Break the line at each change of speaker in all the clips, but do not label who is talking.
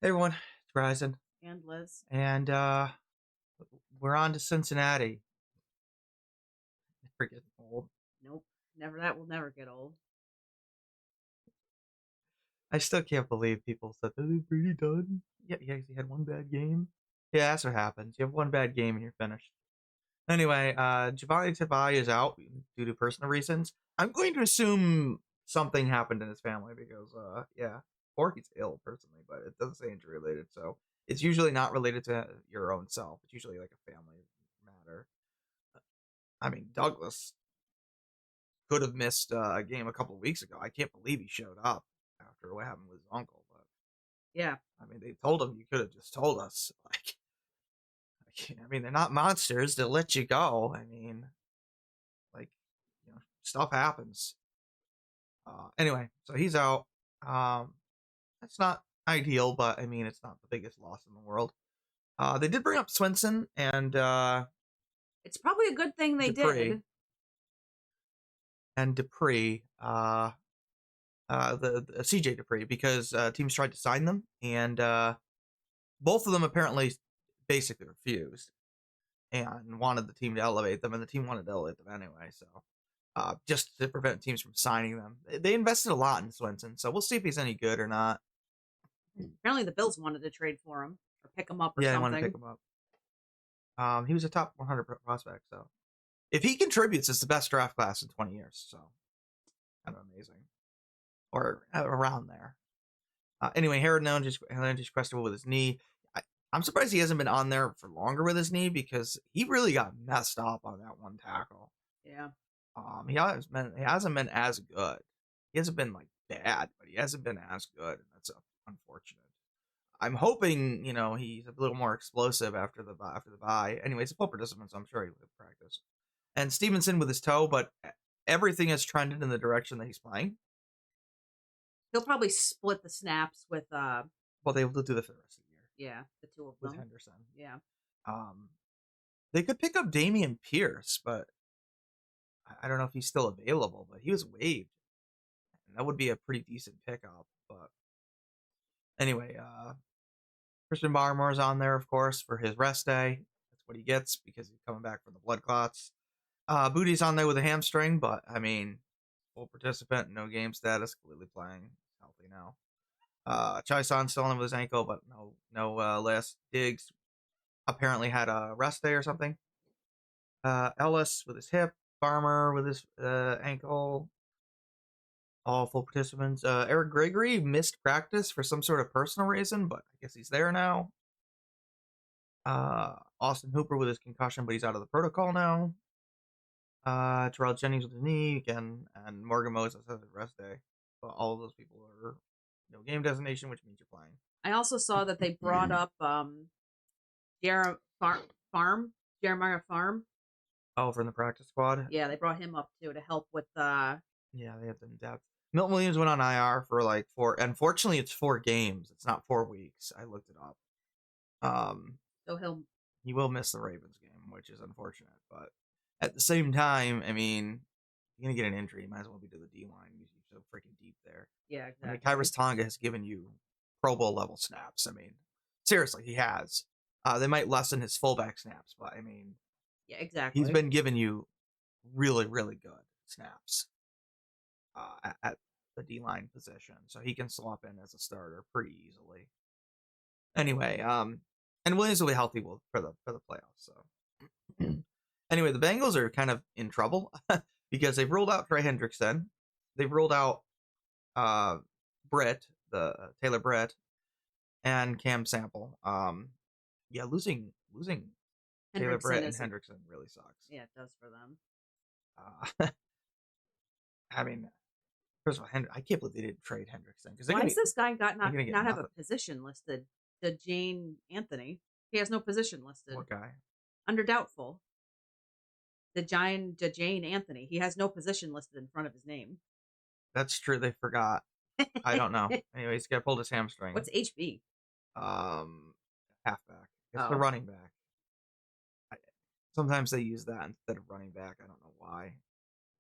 Hey everyone, it's Ryzen,
And Liz.
and we're on to Cincinnati. It's freaking old.
Nope. Never. That will never get old.
I still can't believe people said that they're pretty done. Yeah, he had one bad game. Yeah, that's what happens. You have one bad game and you're finished. Anyway, Giovanni Tabai is out due to personal reasons. I'm going to assume something happened in his family because, yeah, or he's ill personally, but it doesn't say injury related, so it's usually not related to your own self. It's usually like a family matter. I mean, Douglas could have missed a game a couple of weeks ago. I can't believe he showed up after what happened with his uncle. But
Yeah.
I mean, they told him you could have just told us. I mean, they're not monsters. They'll let you go. I mean, like, stuff happens. Anyway, so he's out. That's not ideal, but I mean, it's not the biggest loss in the world. They did bring up Swenson and
It's probably a good thing they
Dupree
did.
and Dupree. The CJ Dupree because teams tried to sign them and both of them apparently basically refused and wanted the team to elevate them, and the team wanted to elevate them anyway. So just to prevent teams from signing them, they invested a lot in Swenson. So we'll see if he's any good or not.
Apparently, the Bills wanted to trade for him or pick him up or
Yeah, I
something.
want to pick him up. He was a top 100 prospect, so if he contributes, it's the best draft class in 20 years. So kind of amazing, or around there. Anyway, Hernages questionable with his knee. I'm surprised he hasn't been on there for longer with his knee because he really got messed up on that one tackle.
Yeah.
He hasn't been as good. He hasn't been like bad, but he hasn't been as good, and that's unfortunate. I'm hoping he's a little more explosive after the bye. Anyways, a full participant, so I'm sure he will practice. And Stephenson with his toe, but everything has trended in the direction that he's playing.
He'll probably split the snaps with
Well, they will do that for the rest of the year.
yeah, the two of
With
them.
Henderson.
Yeah.
They could pick up Damian Pierce, but I don't know if he's still available. But he was waived, and that would be a pretty decent pickup. But anyway, Christian Barmore's on there, of course, for his rest day. That's what he gets because he's coming back from the blood clots. Boutte's on there with a hamstring, but I mean, full participant, no game status, completely playing, healthy now. Chai-San's still in with his ankle, but no last Diggs apparently had a rest day or something. Ellis with his hip, Farmer with his ankle, all full participants. Eric Gregory missed practice for some sort of personal reason, but I guess he's there now. Austin Hooper with his concussion, but he's out of the protocol now. Terrell Jennings with his knee again, and Morgan Moses has a rest day. But all of those people are no game designation, which means you're playing.
I also saw that they brought up Jeremiah Farm.
Oh, from the practice squad?
Yeah, they brought him up too to help with
Yeah, they have them in depth. Milton Williams went on IR for like unfortunately it's 4 games. It's not 4 weeks. I looked it up.
So
he will miss the Ravens game, which is unfortunate. But at the same time, I mean, you're gonna get an injury. You might as well be to the D line. You're so freaking deep there.
yeah, exactly.
I mean, Kyrus Tonga has given you Pro Bowl level snaps. I mean, seriously, he has. They might lessen his fullback snaps, but I mean,
yeah, exactly.
he's been giving you really, really good snaps at the D line position, so he can swap in as a starter pretty easily. Anyway, and Williams will be healthy for the playoffs. So anyway, the Bengals are kind of in trouble because they've ruled out Trey Hendrickson, they've ruled out Taylor Britt, and Cam Sample. Yeah, losing Taylor Britt and Hendrickson really sucks.
Yeah, it does for them.
I mean, first of all, I can't believe they didn't trade Hendrickson.
Why does this guy not have a position listed? Jane Anthony. He has no position listed.
What guy?
Under doubtful. Jane Anthony. He has no position listed in front of his name.
That's true. They forgot. I don't know. Anyway, he's got pulled his hamstring.
What's HB?
Halfback. It's the running back. Sometimes they use that instead of running back. I don't know why.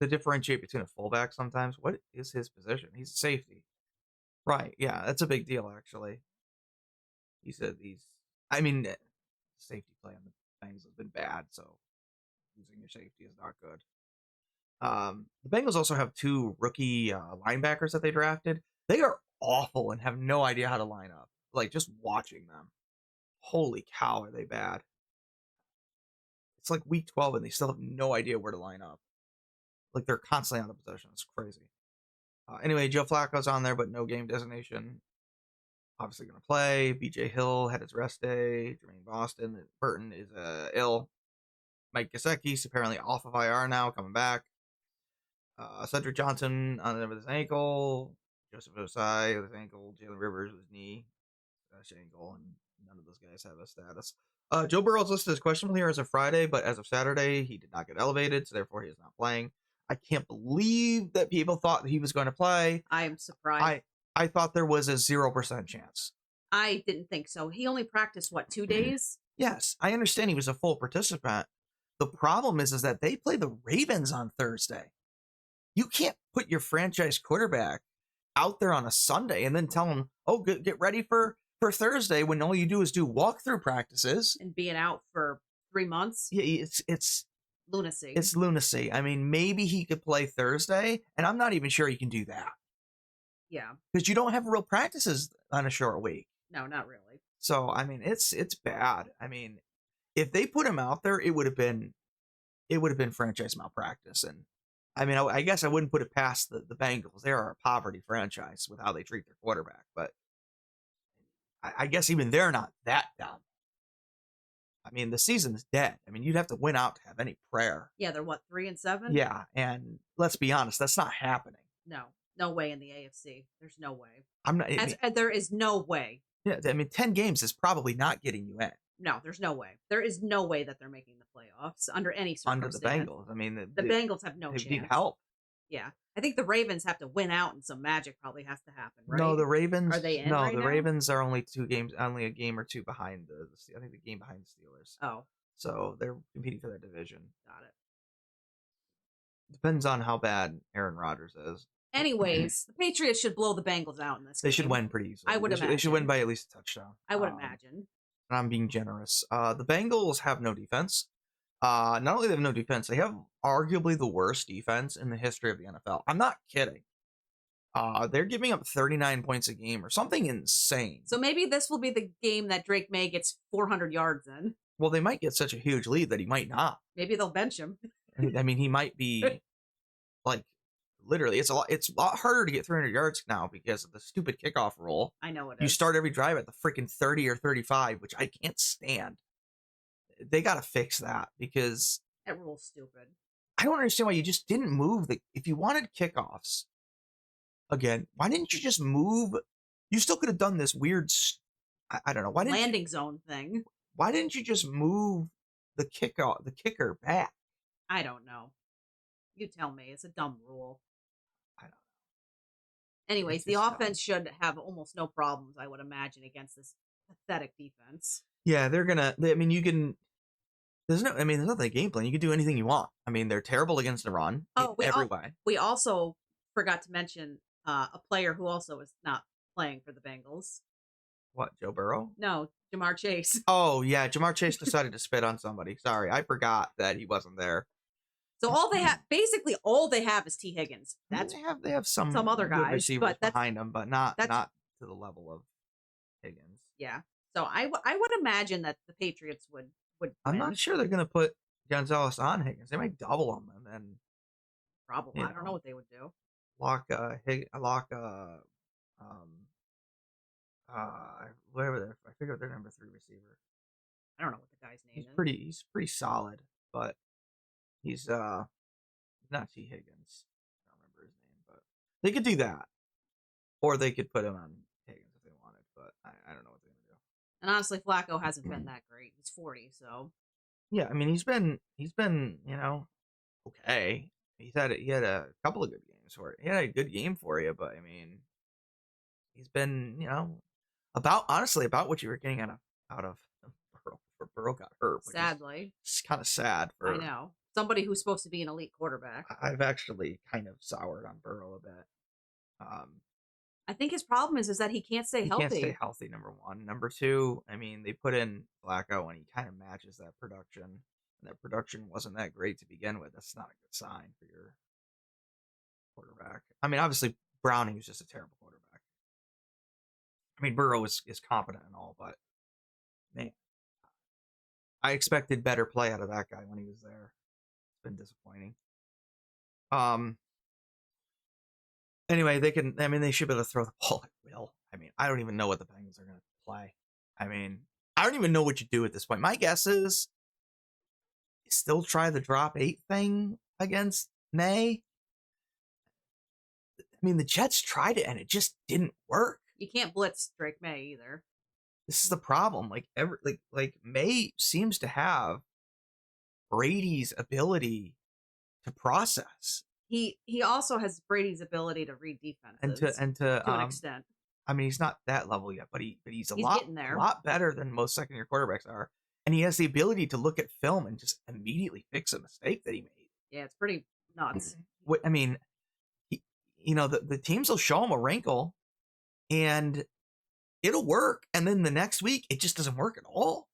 To differentiate between a fullback sometimes. What is his position? He's a safety. Right. Yeah, that's a big deal, actually. He said I mean, safety play on the Bengals has been bad, so losing your safety is not good. The Bengals also have two rookie linebackers that they drafted. They are awful and have no idea how to line up. Like, just watching them. Holy cow, are they bad? It's like week 12 and they still have no idea where to line up. Like, they're constantly out of possession. It's crazy. Anyway, Joe Flacco's on there, but no game designation. Obviously going to play. BJ Hill had his rest day. Jermaine Boston. Burton is ill. Mike Gesicki's apparently off of IR now, coming back. Cedric Johnson with his ankle. Joseph Osai with his ankle. Jalen Rivers with his knee. Ankle. And none of those guys have a status. Joe Burrow's listed as questionable here as of Friday, but as of Saturday, he did not get elevated, so therefore he is not playing. I can't believe that people thought that he was going to play.
I am surprised.
I thought there was a 0% chance.
I didn't think so. He only practiced, 2 days?
Yes, I understand he was a full participant. The problem is that they play the Ravens on Thursday. You can't put your franchise quarterback out there on a Sunday and then tell him, oh, get ready for Thursday, when all you do is do walkthrough practices.
And being out for 3 months?
Yeah, it's
lunacy.
It's lunacy. I mean, maybe he could play Thursday, and I'm not even sure he can do that.
Yeah.
Because you don't have real practices on a short week.
No, not really.
So, I mean, it's bad. I mean, if they put him out there, it would have been franchise malpractice. And I mean, I guess I wouldn't put it past the Bengals. They are a poverty franchise with how they treat their quarterback. But I guess even they're not that dumb. I mean, the season's dead. I mean, you'd have to win out to have any prayer.
Yeah, they're 3-7?
Yeah, and let's be honest, that's not happening.
No way in the AFC. There's no way.
There
is no way.
Yeah, I mean, 10 games is probably not getting you in.
No, there's no way. There is no way that they're making the playoffs under any circumstance.
Under the Bengals. I mean,
the Bengals have no chance.
They need help.
Yeah. I think the Ravens have to win out and some magic probably has to happen, right?
No, the Ravens.
Are they in
No,
right
the
now?
Ravens are only a game or two behind I think the game behind the Steelers.
Oh.
So they're competing for that division.
Got it.
Depends on how bad Aaron Rodgers is.
Anyways, the Patriots should blow the Bengals out in this game.
They should win pretty easily.
I would imagine.
They should win by at least a touchdown.
I would imagine.
And I'm being generous. The Bengals have no defense. Not only do they have no defense, they have arguably the worst defense in the history of the NFL. I'm not kidding. They're giving up 39 points a game or something insane.
So maybe this will be the game that Drake May gets 400 yards in.
Well, they might get such a huge lead that he might not.
Maybe they'll bench him.
I mean, he might be like literally. It's a lot harder to get 300 yards now because of the stupid kickoff rule.
I know it is.
You start every drive at the freaking 30 or 35, which I can't stand. They got to fix that because
that rule's stupid.
I don't understand why you just didn't move if you wanted kickoffs. Again, why didn't you just move? You still could have done this weird. I don't know why didn't
landing zone thing.
Why didn't you just move the kicker back?
I don't know. You tell me. It's a dumb rule.
I don't know.
Anyways, the offense should have almost no problems, I would imagine, against this pathetic defense.
Yeah, they're gonna. I mean, you can. There's nothing game plan. You can do anything you want. I mean, they're terrible against the run. Every way.
We also forgot to mention a player who also is not playing for the Bengals.
What, Joe Burrow?
No, Jamar Chase.
Oh, yeah, Jamar Chase decided to spit on somebody. Sorry, I forgot that he wasn't there.
So all they have is T. Higgins.
They have some
other guys,
receivers behind them, but not to the level of Higgins.
Yeah. So I would imagine that the Patriots would win.
I'm not sure they're going to put Gonzalez on Higgins. They might double him and then
probably. I don't know what they would do.
Whatever. I figure their number 3 receiver.
I don't know what the guy's name is.
He's pretty solid, but he's not T. Higgins. I don't remember his name, but they could do that, or they could put him on Higgins if they wanted. But I don't know what they're gonna do.
And honestly, Flacco hasn't been that great. He's 40, so
yeah. I mean, he's been okay. He had a couple of good games for it. He had a good game for you, but I mean, he's been about what you were getting out of Burrow. Burrow got hurt.
Sadly,
it's kind of sad.
I know somebody who's supposed to be an elite quarterback.
I've actually kind of soured on Burrow a bit.
I think his problem is that he can't stay
He can't stay
healthy.
healthy, number one. Number two, I mean, they put in Flacco and he kind of matches that production. And that production wasn't that great to begin with. That's not a good sign for your quarterback. I mean, obviously, Browning is just a terrible quarterback. I mean, Burrow is competent and all, but man, I expected better play out of that guy when he was there. It's been disappointing. Anyway, they should be able to throw the ball at will. I mean, I don't even know what the Bengals are going to play. I mean, I don't even know what you do at this point. My guess is you still try the drop 8 thing against May. I mean, the Jets tried it and it just didn't work.
You can't blitz Drake May either.
This is the problem. Like May seems to have Brady's ability to process.
He also has Brady's ability to read defenses
to
an extent.
I mean, he's not that level yet, but he's
getting there.
A lot better than most second-year quarterbacks are. And he has the ability to look at film and just immediately fix a mistake that he made.
Yeah, it's pretty nuts.
I mean, the teams will show him a wrinkle, and it'll work. And then the next week, it just doesn't work at all.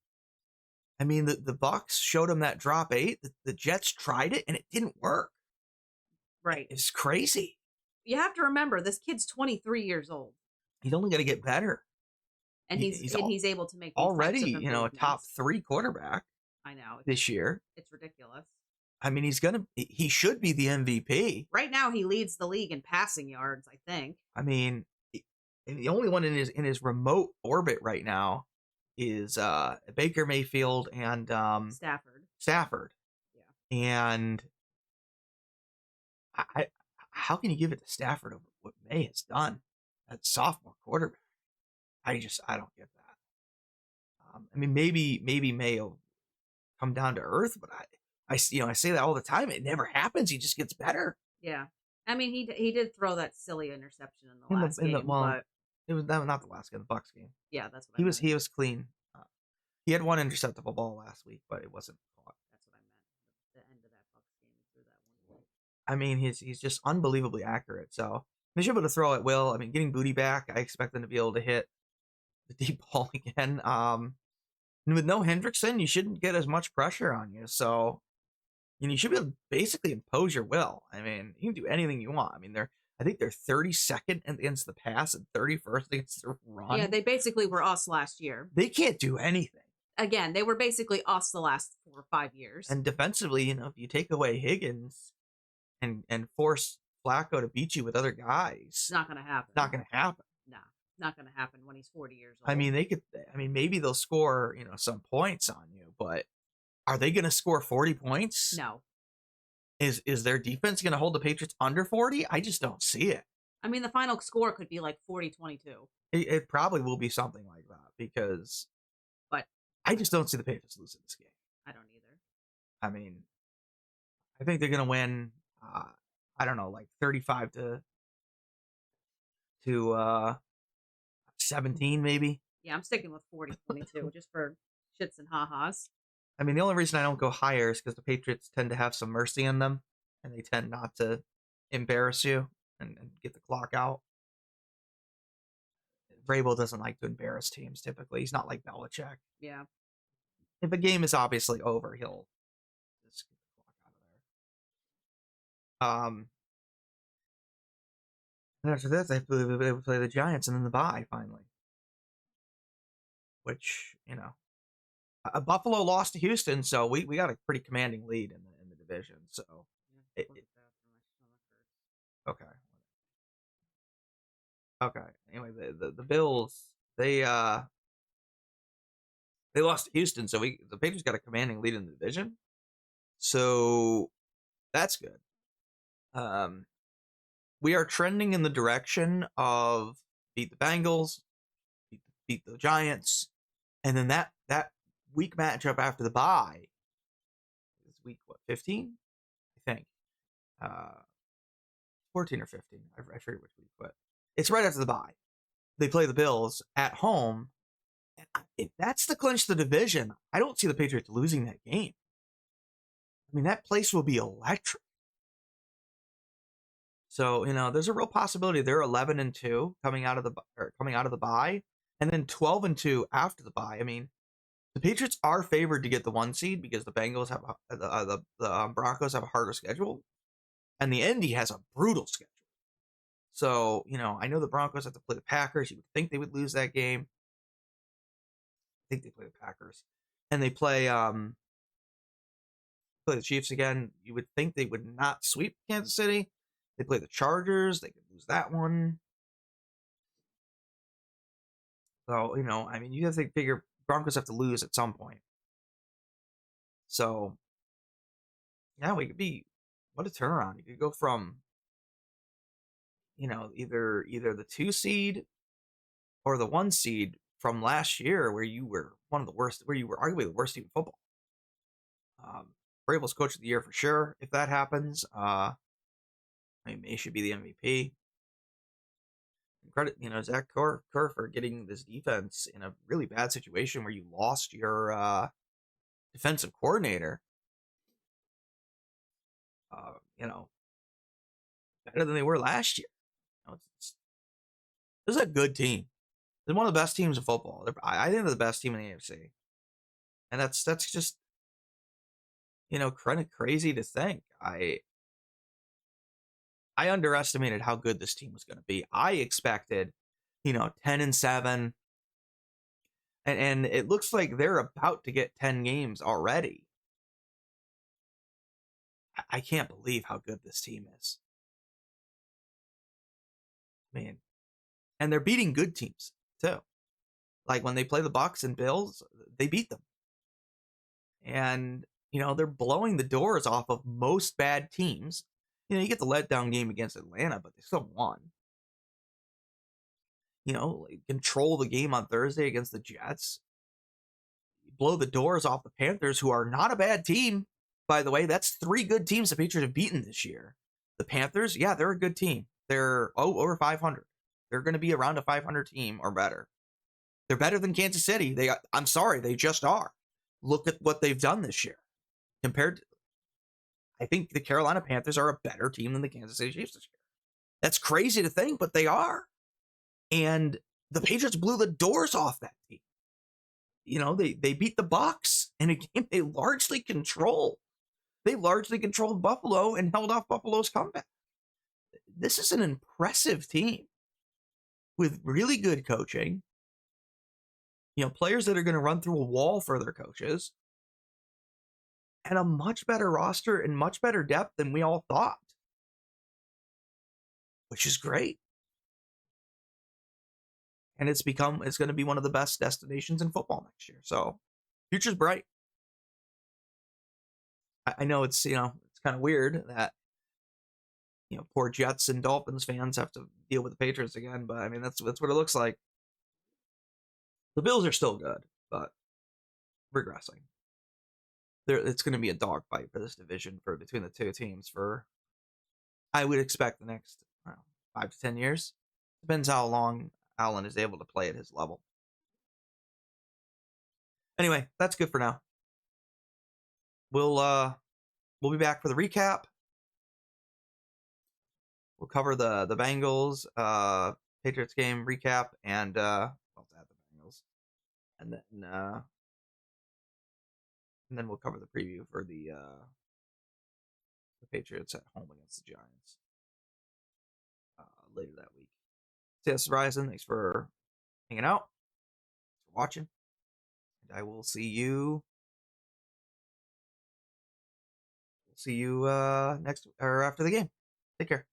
I mean, the Bucs showed him that drop 8. The Jets tried it, and it didn't work.
Right.
It's crazy.
You have to remember, this kid's 23 years old.
He's only going to get better.
And he's able to make these
already, a top 3 quarterback.
I know.
This year.
It's ridiculous.
I mean, he should be the MVP.
Right now, he leads the league in passing yards, I think.
I mean, the only one in his remote orbit right now is Baker Mayfield and Stafford. Yeah. And how can you give it to Stafford over what May has done at sophomore quarterback? I don't get that. I mean, maybe May will come down to earth, but I say that all the time. It never happens. He just gets better.
Yeah. I mean, he did throw that silly interception in the last game, but
it was not the last game, the Bucs game.
Yeah, that's what
he was clean. He had one interceptable ball last week, but it wasn't caught.
That's what I meant. The end of that Bucs game, he threw that one.
I mean, he's just unbelievably accurate. So they should be able to throw at will. I mean, getting Boutte back, I expect them to be able to hit the deep ball again. And with no Hendrickson, you shouldn't get as much pressure on you. So you should be able to basically impose your will. I mean, you can do anything you want. I mean, I think they're 32nd against the pass and 31st against the run.
Yeah, they basically were us last year.
They can't do anything.
Again, they were basically us the last 4 or 5 years.
And defensively, if you take away Higgins and force Flacco to beat you with other guys,
it's not going to happen.
Not going to happen.
No, it's not going to happen when he's 40 years old.
I mean, maybe they'll score, some points on you, but are they going to score 40 points?
No.
Is their defense going to hold the Patriots under 40? I just don't see it.
I mean, the final score could be like 40-22.
It probably will be something like that because I just don't see the Patriots losing this game.
I don't either.
I mean, I think they're going to win, I don't know, like 35 to 17 maybe.
Yeah, I'm sticking with 40-22 just for shits and ha-has.
I mean, the only reason I don't go higher is because the Patriots tend to have some mercy in them, and they tend not to embarrass you and get the clock out. Vrabel doesn't like to embarrass teams typically. He's not like Belichick.
Yeah.
If a game is obviously over, he'll just get the clock out of there. And after that, they play the Giants and then the bye finally. Which, Buffalo lost to Houston, so we got a pretty commanding lead in the division. So, okay. Anyway, the Bills they lost to Houston, so the Patriots got a commanding lead in the division. So that's good. We are trending in the direction of beat the Bengals, beat the Giants, and then that week matchup after the bye is week 15, I think, 14 or 15. I forget which week, but it's right after the bye. They play the Bills at home, and if that's to clinch the division, I don't see the Patriots losing that game. I mean, that place will be electric. So, there's a real possibility they're 11-2 coming out of the bye, and then 12-2 after the bye. I mean, the Patriots are favored to get the 1 seed because the Bengals have the Broncos have a harder schedule, and the Indy has a brutal schedule. So, I know the Broncos have to play the Packers. You would think they would lose that game. I think they play the Packers, and they play the Chiefs again. You would think they would not sweep Kansas City. They play the Chargers. They could lose that one. So, I mean, you have to figure Broncos have to lose at some point. So, yeah, we could be what a turnaround. You could go from, either the 2 seed or the 1 seed from last year where you were one of the worst, where you were arguably the worst team in football. Vrabel's coach of the year for sure if that happens. I mean, May should be the MVP. Credit, Zach Kerr for getting this defense in a really bad situation where you lost your defensive coordinator. Better than they were last year. This is a good team. They're one of the best teams in football. I think they're the best team in the AFC, and that's just kind of crazy to think. I underestimated how good this team was going to be. I expected, 10-7, and it looks like they're about to get 10 games already. I can't believe how good this team is. Man. And they're beating good teams, too. Like when they play the Bucs and Bills, they beat them. And, they're blowing the doors off of most bad teams. You get the letdown game against Atlanta, but they still won. Control the game on Thursday against the Jets. Blow the doors off the Panthers, who are not a bad team. By the way, that's 3 good teams the Patriots have beaten this year. The Panthers, yeah, they're a good team. They're over 500. They're going to be around a 500 team or better. They're better than Kansas City. I'm sorry, they just are. Look at what they've done this year. I think the Carolina Panthers are a better team than the Kansas City Chiefs this year. That's crazy to think, but they are. And the Patriots blew the doors off that team. They beat the Bucs in a game they largely controlled. They largely controlled Buffalo and held off Buffalo's comeback. This is an impressive team with really good coaching. Players that are going to run through a wall for their coaches, and a much better roster and much better depth than we all thought, which is great. And it's going to be one of the best destinations in football next year. So, future's bright. I know it's kind of weird that poor Jets and Dolphins fans have to deal with the Patriots again, but I mean that's what it looks like. The Bills are still good, but regressing. It's going to be a dogfight for this division between the two teams for, I would expect, the next 5 to 10 years. Depends how long Allen is able to play at his level. Anyway, that's good for now. We'll be back for the recap. We'll cover the Bengals Patriots game recap, and I'll add the Bengals, and then we'll cover the preview for the Patriots at home against the Giants later that week. So this is Ryzen. Thanks for hanging out, thanks for watching, and I will see you. Next or after the game. Take care.